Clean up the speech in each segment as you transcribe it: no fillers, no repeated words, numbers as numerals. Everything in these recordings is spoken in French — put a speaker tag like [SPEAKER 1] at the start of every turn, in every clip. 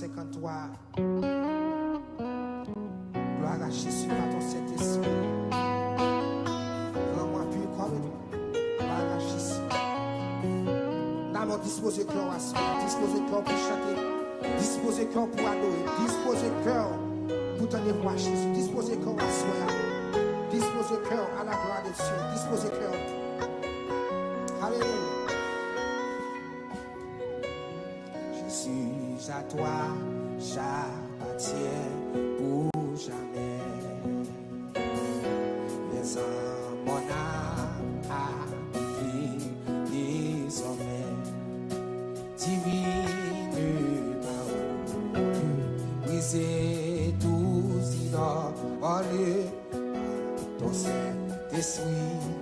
[SPEAKER 1] 53. Gloire à Jésus par ton Saint-Esprit. Rends-moi plus comme toi. Gloire à Jésus. Nous allons disposer cœur à soi, disposer cœur pour chanter, disposer cœur pour adorer, disposer cœur pour tenir voir Jésus, disposer cœur à soi, disposer cœur à la gloire de Dieu, disposer cœur. Alléluia. Je suis à toi, j'appartiens pour jamais. Les hommes, mon âme a vie sommet. Divine parole, briser tous idoles, ton Saint-Esprit.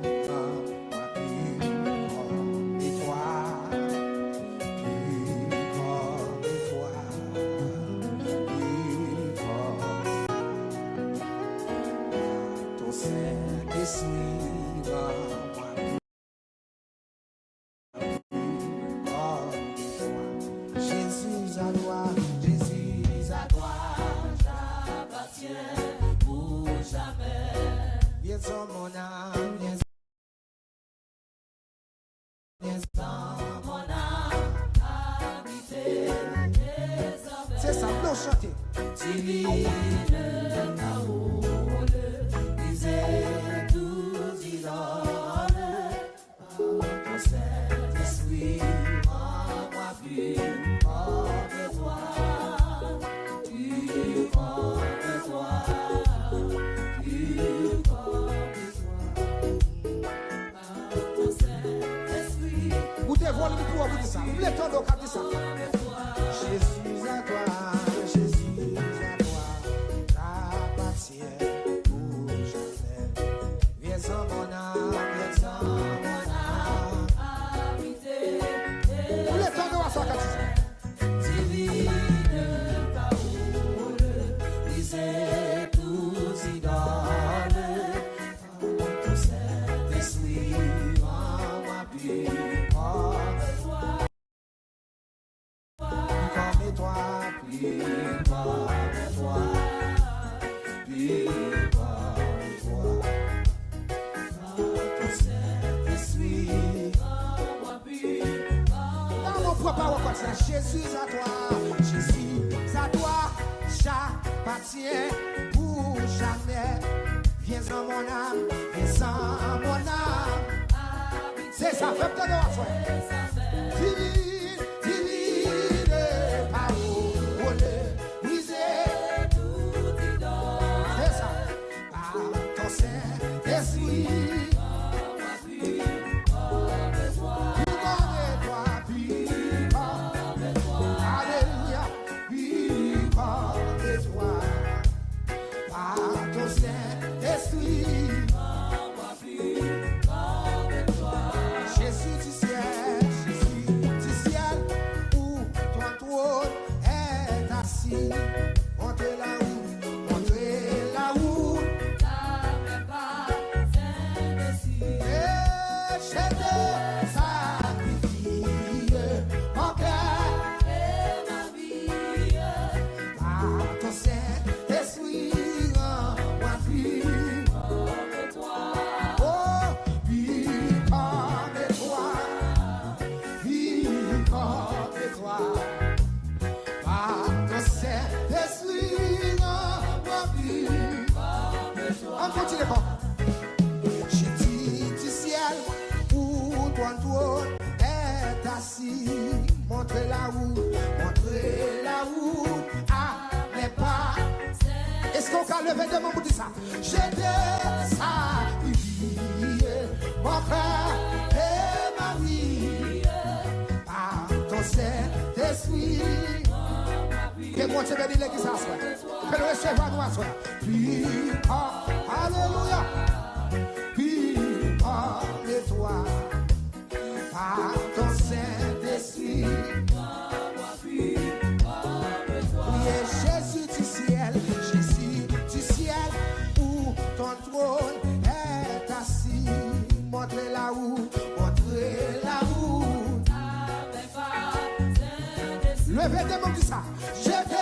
[SPEAKER 2] Levez des mains comme ça. Je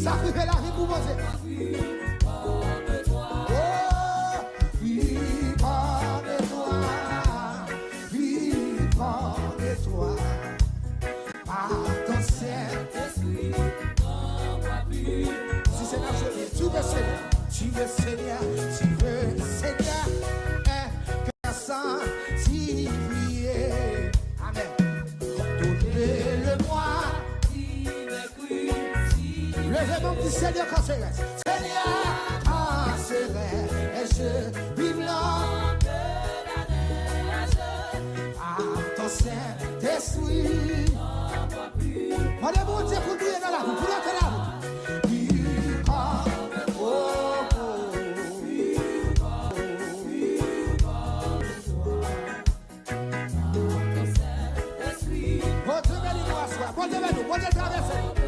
[SPEAKER 1] Sacrifiez la vie pour poser. Oh, vivre de toi, vivre de toi. Par ton Saint-Esprit, si c'est la journée, tu veux Seigneur, tu veux Seigneur, tu veux Seigneur, que sans prier. Amen. Donnez-le-moi. Levez mon petit Seigneur quand c'est reste. Seigneur, quand c'est reste, et je vive l'homme de la neige. Par ton Saint-Esprit. On est bon Dieu pour prier dans la rue, pour entrer dans la rue. Bon Dieu, traversez.